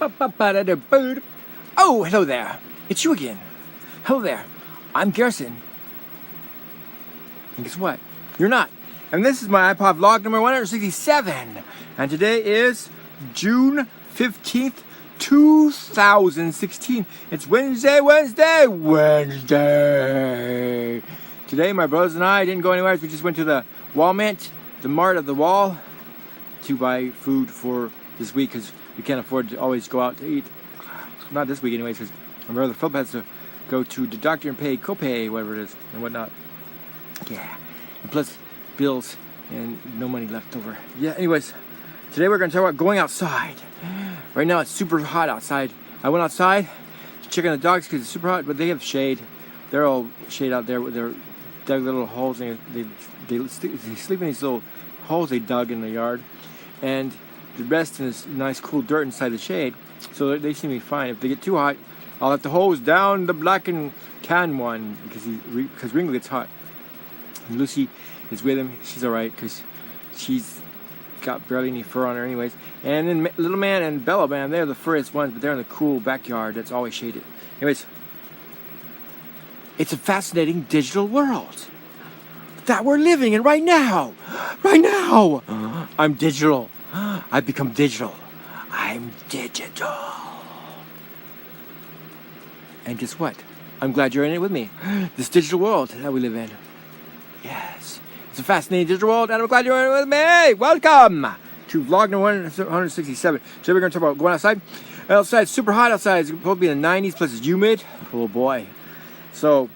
Oh, hello there. It's you again. Hello there. I'm Garrison. And guess what? You're not. And this is my iPod vlog number 167. And today is June 15th, 2016. It's Wednesday. Today my brothers and I didn't go anywhere. We just went to the Walmart, the mart of the wall, to buy food for this week because we can't afford to always go out to eat. Not this week anyways, because my brother Philip has to go to the doctor and pay copay, whatever it is, and whatnot. Yeah, and plus bills and no money left over. Yeah, anyways, today we're going to talk about going outside. Right now it's super hot outside. I went outside to check on the dogs because it's super hot, but they have shade. They're all shade out there with their dug little holes, and they sleep in these little holes they dug in the yard, and the rest in this nice cool dirt inside the shade. So they seem to be fine. If they get too hot, I'll have to hose down the black and tan one because Ringo gets hot. And Lucy is with him. She's all right because she's got barely any fur on her anyways. And then Little Man and Bella Man, they're the furriest ones, but they're in the cool backyard that's always shaded. Anyways, it's a fascinating digital world that we're living in right now. Right now, I'm digital. I've become digital. I'm digital. And guess what? I'm glad you're in it with me. This digital world that we live in. Yes. It's a fascinating digital world, and I'm glad you're in it with me. Welcome to vlog number 167. Today we're going to talk about going outside. Outside, it's super hot outside. It's supposed to be in the 90s, plus it's humid. Oh boy. So,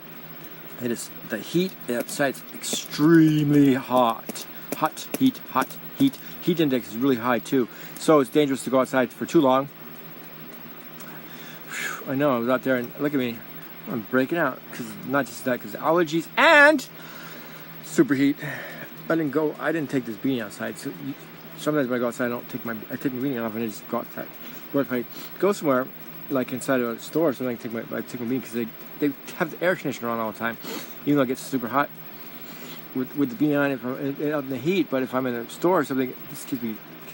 it is the heat outside is extremely hot. Hot, heat. Heat index is really high too. So it's dangerous to go outside for too long. Whew, I know, I was out there and look at me. I'm breaking out. Because not just that, because allergies and super heat. I didn't take this beanie outside. So sometimes when I go outside, I take my beanie off and I just go outside. But if I go somewhere, like inside of a store or something, I take my beanie because they have the air conditioner on all the time, even though it gets super hot with the beanie on if I'm out in the heat. But if I'm in a store or something, this keeps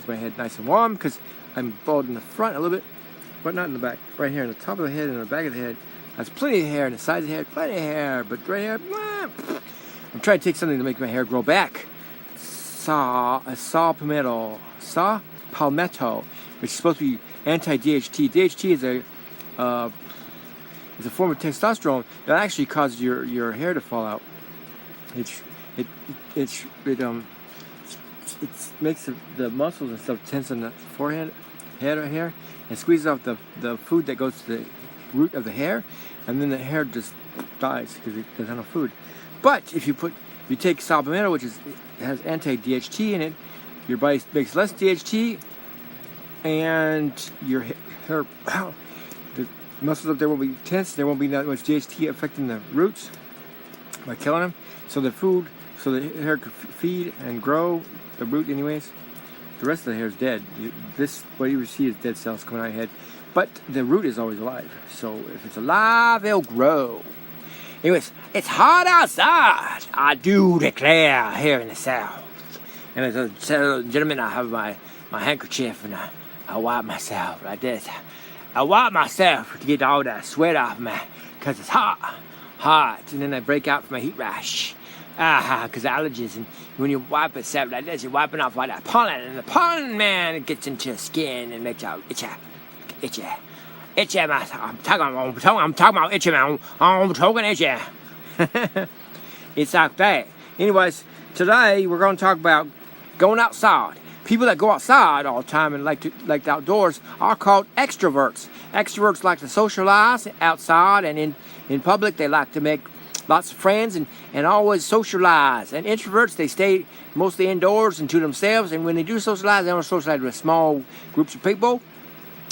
my head nice and warm because I'm bald in the front a little bit, but not in the back. Right here on the top of the head and the back of the head, there's plenty of hair, and the sides of the head, plenty of hair, but right here, I'm trying to take something to make my hair grow back. Saw palmetto, which is supposed to be anti-DHT. DHT is a form of testosterone that actually causes your hair to fall out. It makes the muscles and stuff tense on the forehead, head or hair, and squeezes off the food that goes to the root of the hair, and then the hair just dies because it doesn't have no food. But if you take saw palmetto, which has anti-DHT in it, your body makes less DHT, and your hair, the muscles up there won't be tense. There won't be that much DHT affecting the roots by killing them. So the hair could feed and grow the root anyways. The rest of the hair is dead. What you see is dead cells coming out of your head. But the root is always alive. So if it's alive, it'll grow. Anyways, it's hot outside, I do declare, here in the South. And as a gentleman, I have my handkerchief and I wipe myself like this. I wipe myself to get all that sweat off me because it's hot. And then I break out from my heat rash. Because allergies, and when you wipe yourself like this, you're wiping off all that pollen, and the pollen, man, it gets into your skin and makes you itchy, man. I'm talking about itchy, man. I'm talking itchy. It's like that. Anyways, today we're going to talk about going outside. People that go outside all the time and like the outdoors are called extroverts. Extroverts like to socialize outside, and in public they like to make lots of friends and always socialize. And introverts, they stay mostly indoors and to themselves, and when they do socialize, they don't socialize with small groups of people,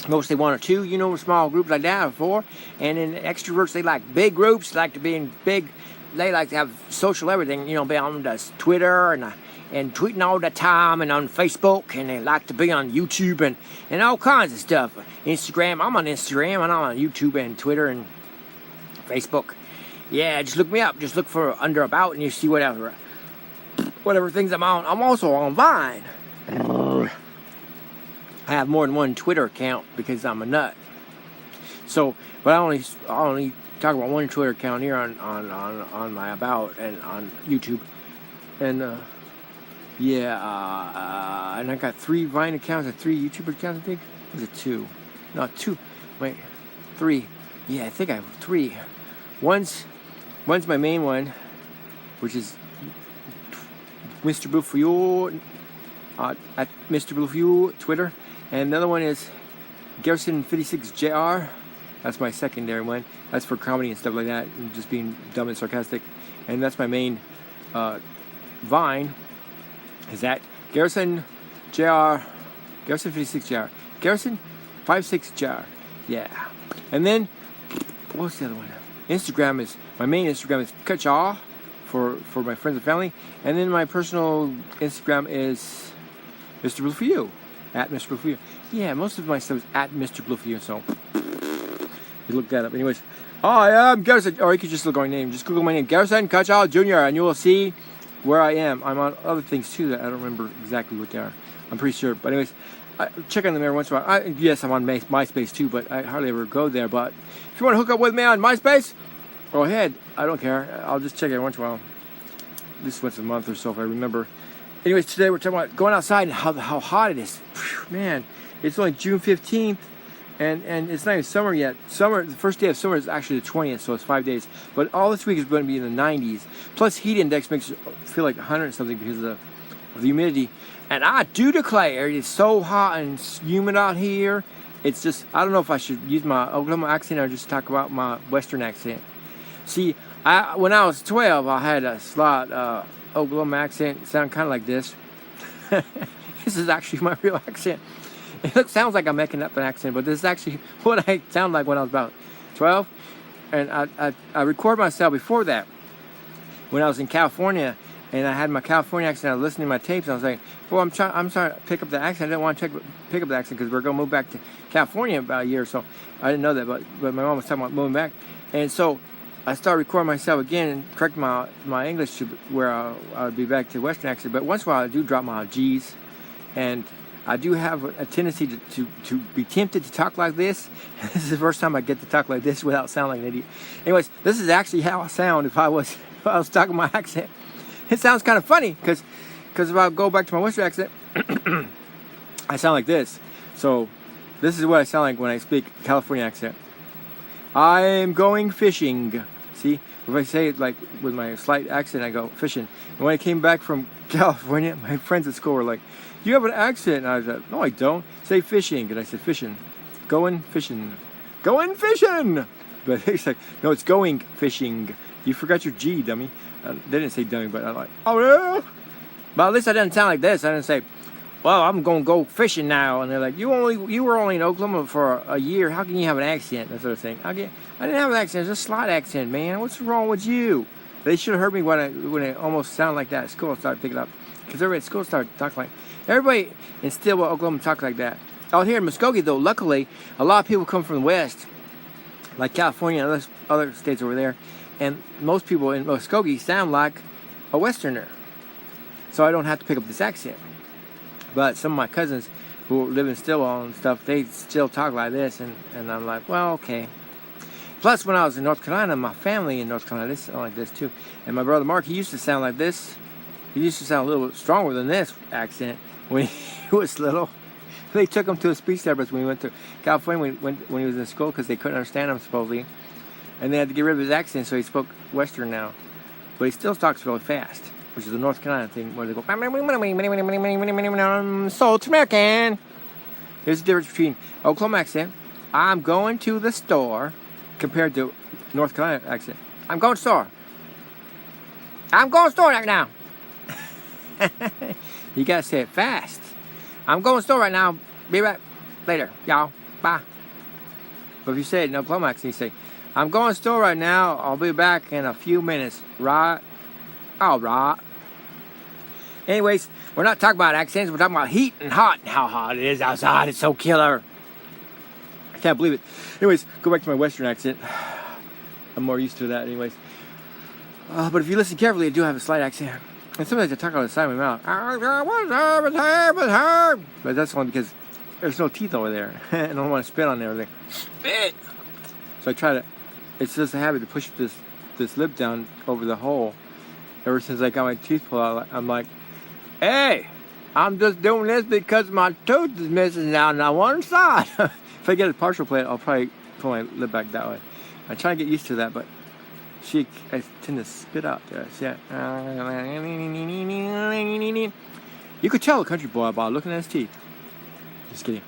mostly one or two, small groups like that or four. And then extroverts, they like big groups, like to be in big, they like to have social everything, be on the Twitter and tweeting all the time, and on Facebook, and they like to be on YouTube and all kinds of stuff. Instagram, I'm on Instagram, and I'm on YouTube and Twitter and Facebook. Yeah, just look me up. Just look for Under About, and you see whatever things I'm on. I'm also on Vine. I have more than one Twitter account because I'm a nut. So, but I only talk about one Twitter account here on my About and on YouTube. And and I got 3 Vine accounts and 3 YouTube accounts, I think. Was it 2? No, 2. Wait, 3. Yeah, I think I have 3. One's my main one, which is Mr. Blue Fuel at Mr. Blue Fuel Twitter, and another one is Garrison56JR. That's my secondary one. That's for comedy and stuff like that, and just being dumb and sarcastic. And that's my main Vine. Is that Garrison56JR? Garrison56JR. Yeah. And then what's the other one? Instagram is my main Instagram is Kachaw for my friends and family, and then my personal Instagram is Mr. Blue for You, at Mr. Blue for You. Yeah, most of my stuff is at Mr. Blue for You, so you look that up. Anyways, I am Garrison, or you could just look at my name. Just Google my name, Garrison Kachaw Jr., and you will see where I am. I'm on other things too that I don't remember exactly what they are. I'm pretty sure, but anyways, I check on them every once in a while. Yes, I'm on MySpace too, but I hardly ever go there. But if you want to hook up with me on MySpace, go ahead. I don't care. I'll just check it once in a while. At least once a month or so if I remember. Anyways, today we're talking about going outside and how hot it is. Whew, man, it's only June 15th, and it's not even summer yet. Summer, the first day of summer is actually the 20th, so it's 5 days. But all this week is going to be in the 90s. Plus, heat index makes it feel like 100 and something because of the humidity. And I do declare it is so hot and humid out here. It's just, I don't know if I should use my Oklahoma accent or just talk about my Western accent. See, when I was 12, I had a slight Oklahoma accent. It sounded kind of like this. This is actually my real accent. It sounds like I'm making up an accent, but this is actually what I sound like when I was about 12. And I recorded myself before that when I was in California. And I had my California accent. I was listening to my tapes. And I was like, "Well, I'm trying to pick up the accent. I didn't want to pick up the accent because we're going to move back to California in about a year or so." I didn't know that, but my mom was talking about moving back, and so I started recording myself again and correct my English to where I would be back to Western accent. But once in a while, I do drop my G's, and I do have a tendency to be tempted to talk like this. This is the first time I get to talk like this without sounding like an idiot. Anyways, this is actually how I sound if I was talking my accent. It sounds kind of funny because if I go back to my Western accent, I sound like this. So this is what I sound like when I speak California accent. I'm going fishing. See, if I say it like with my slight accent, I go fishing. And when I came back from California, my friends at school were like, "You have an accent." And I was like, "No, I don't. Say fishing." And I said fishing. Going fishing. Going fishing. But it's like, no, it's going fishing. You forgot your G, dummy. They didn't say dummy, but I'm like, "Oh yeah." But at least I didn't sound like this. I didn't say, "Well, I'm gonna go fishing now." And they're like, you were only in Oklahoma for a year. How can you have an accent?" That sort of thing. I didn't have an accent. It's a slight accent, man. What's wrong with you? They should have heard me when I almost sounded like that at school. I started picking up because everybody at school started talking like everybody in Stillwell, Oklahoma, talk like that. Out here in Muskogee, though, luckily, a lot of people come from the West, like California and other states over there. And most people in Muskogee sound like a Westerner. So I don't have to pick up this accent. But some of my cousins who live in Stillwell and stuff, they still talk like this. And I'm like, well, okay. Plus, when I was in North Carolina, my family in North Carolina, they sound like this too. And my brother Mark, he used to sound like this. He used to sound a little bit stronger than this accent when he was little. They took him to a speech therapist when he went to California when he was in school because they couldn't understand him, supposedly. And they had to get rid of his accent, so he spoke Western now. But he still talks really fast, which is a North Carolina thing where they go, "Salt American." Here's the difference between Oklahoma accent, "I'm going to the store," compared to North Carolina accent. "I'm going to the store. I'm going to the store right now." You gotta say it fast. "I'm going to the store right now. Be right later, y'all. Bye." But if you say it in Oklahoma accent, you say, "I'm going to the store right now. I'll be back in a few minutes. Right? All right." Anyways, we're not talking about accents. We're talking about heat and hot and how hot it is outside. It's so killer. I can't believe it. Anyways, go back to my Western accent. I'm more used to that anyways. But if you listen carefully, I do have a slight accent. And sometimes I talk on the side of my mouth. But that's only because there's no teeth over there. I don't want to spit on everything. So I try to. It's just a habit to push this lip down over the hole. Ever since I got my teeth pulled out, I'm like, hey, I'm just doing this because my tooth is missing out on one side. If I get a partial plate, I'll probably pull my lip back that way. I try to get used to that, but I tend to spit out there. Yeah. You could tell a country boy by looking at his teeth. Just kidding.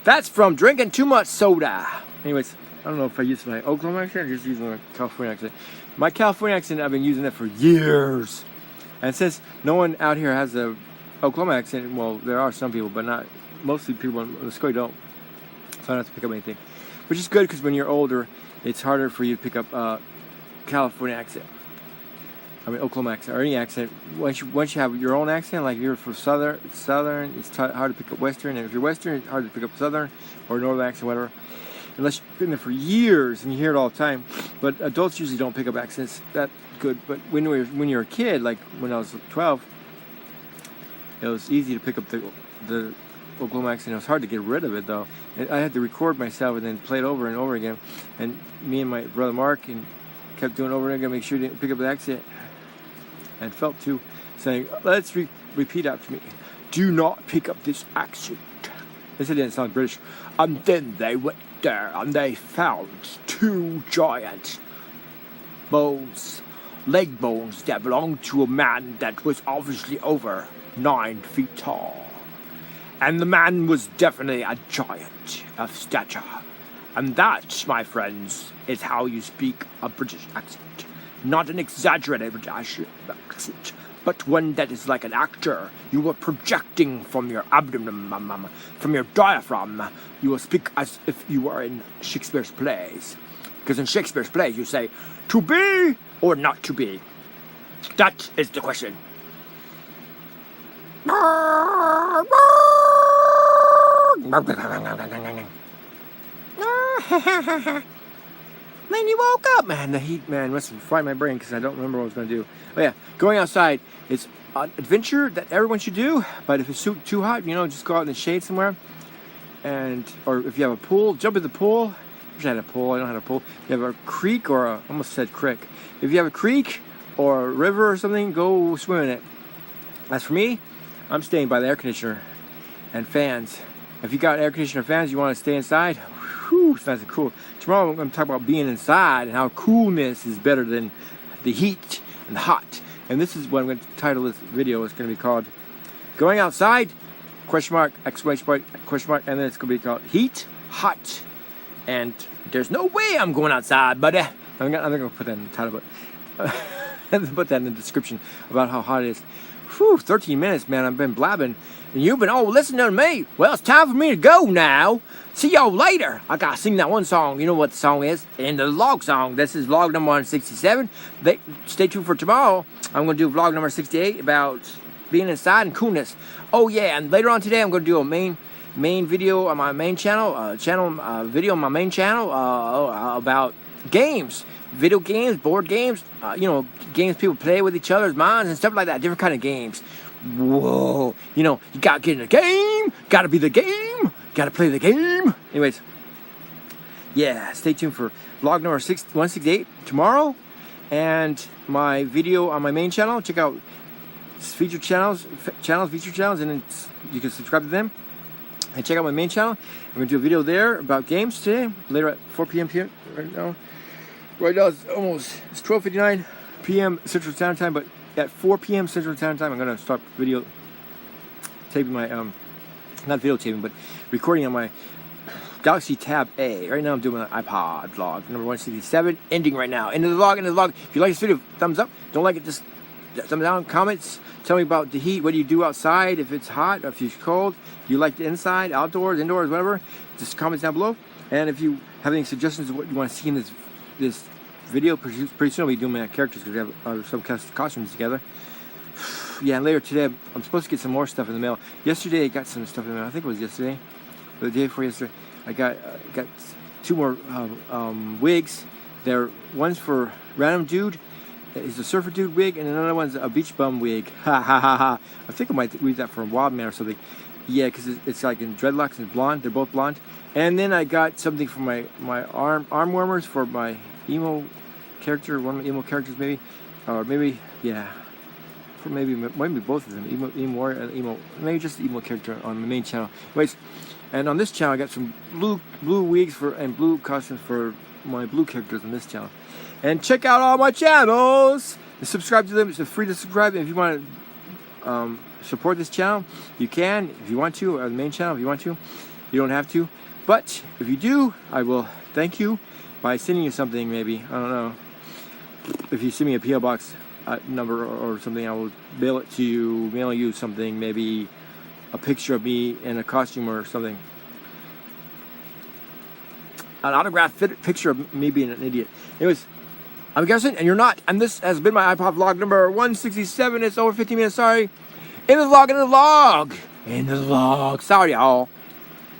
That's from drinking too much soda. Anyways, I don't know if I use my Oklahoma accent or just using my California accent. My California accent, I've been using it for years. And since no one out here has a Oklahoma accent, well, there are some people, but not mostly people in Wisconsin don't. So I don't have to pick up anything. Which is good because when you're older, it's harder for you to pick up California accent. I mean, Oklahoma accent or any accent. Once you have your own accent, like if you're from Southern, it's hard to pick up Western. And if you're Western, it's hard to pick up Southern or Northern accent, whatever. Unless you've been there for years and you hear it all the time. But adults usually don't pick up accents that good. But when you're a kid, like when I was 12, it was easy to pick up the Oklahoma accent. It was hard to get rid of it though. And I had to record myself and then play it over and over again. And me and my brother Mark kept doing it over and again, make sure you didn't pick up the accent. And felt too, saying, let's repeat after me. Do not pick up this accent. They said it didn't sound British. And then they went there and they found two giant leg bones that belonged to a man that was obviously over 9 feet tall. And the man was definitely a giant of stature. And that, my friends, is how you speak a British accent. Not an exaggerated British accent, but one that is like an actor. You are projecting from your abdomen, from your diaphragm. You will speak as if you were in Shakespeare's plays. Because in Shakespeare's plays, you say, to be or not to be. That is the question. Man, you woke up, man. The heat, man, must have fried my brain because I don't remember what I was going to do. Oh yeah, going outside is an adventure that everyone should do. But if it's too hot, just go out in the shade somewhere. Or if you have a pool, jump in the pool. I wish I had a pool. I don't have a pool. If you have a creek I almost said crick. If you have a creek or a river or something, go swim in it. As for me, I'm staying by the air conditioner and fans. If you got air conditioner fans, you want to stay inside. Whew, fans are cool. Tomorrow I'm going to talk about being inside and how coolness is better than the heat and the hot. And this is what I'm going to title this video. It's going to be called Going Outside, question mark, exclamation point, question mark, and then it's going to be called Heat, Hot. And there's no way I'm going outside, buddy. I'm not going to put that in the title, but put that in the description about how hot it is. Whew, 13 minutes, man. I've been blabbing. And you've been listening to me. Well, it's time for me to go now. See y'all later. I gotta sing that one song. You know what the song is? And the vlog song. This is vlog number 167. Stay tuned for tomorrow. I'm gonna do vlog number 68 about being inside and coolness. Oh yeah, and later on today I'm gonna do a main video on my main channel. Video on my main channel about games. Video games, board games, games people play with each other's minds and stuff like that. Different kind of games. Whoa, you gotta get in the game, gotta be the game, gotta play the game. Anyways, yeah, stay tuned for vlog number 168 tomorrow, and my video on my main channel. Check out featured channels, and then you can subscribe to them. And check out my main channel. I'm gonna do a video there about games today, later at 4 p.m. right now. Right now it's 12:59 p.m. Central Standard Time, but at 4 p.m. Central Standard Time, I'm going to start video taping my, not videotaping, but recording on my Galaxy Tab A. Right now I'm doing my iPod vlog, number 167, ending right now. End of the vlog. If you like this video, thumbs up. Don't like it, just thumbs down, comments. Tell me about the heat. What do you do outside? If it's hot, or if it's cold. Do you like the inside, outdoors, indoors, whatever? Just comments down below. And if you have any suggestions of what you want to see in this video, pretty soon I'll be doing my characters because we have some costumes together. Yeah, and later today I'm supposed to get some more stuff in the mail. Yesterday I got some stuff in the mail. I think it was yesterday, or the day before yesterday. I got 2 more wigs. One's for random dude. It's a surfer dude wig, and another one's a beach bum wig. Ha ha ha ha. I think I might read that for a wild man or something. Yeah, because it's like in dreadlocks and blonde. They're both blonde. And then I got something for my arm warmers for my emo character, one of my emo characters maybe, or maybe for maybe both of them, emo, maybe just the emo character on the main channel. Anyways, and on this channel I got some blue wigs and blue costumes for my blue characters on this channel. And check out all my channels and subscribe to them. It's free to subscribe. And if you want to support this channel, you can if you want to, or the main channel if you want to. You don't have to, but if you do, I will thank you by sending you something. Maybe, I don't know, if you send me a PO box number or something, I will mail you something, maybe a picture of me in a costume or something, an autographed picture of me being an idiot. Anyways, I'm Garrison, and you're not. And this has been my iPod vlog number 167. It's over 15 minutes. Sorry. In the vlog. Sorry, y'all.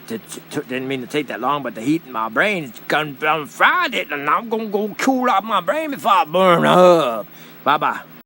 Didn't mean to take that long, but the heat in my brain is gonna fried it, and I'm gonna go cool off my brain before I burn up. Bye bye.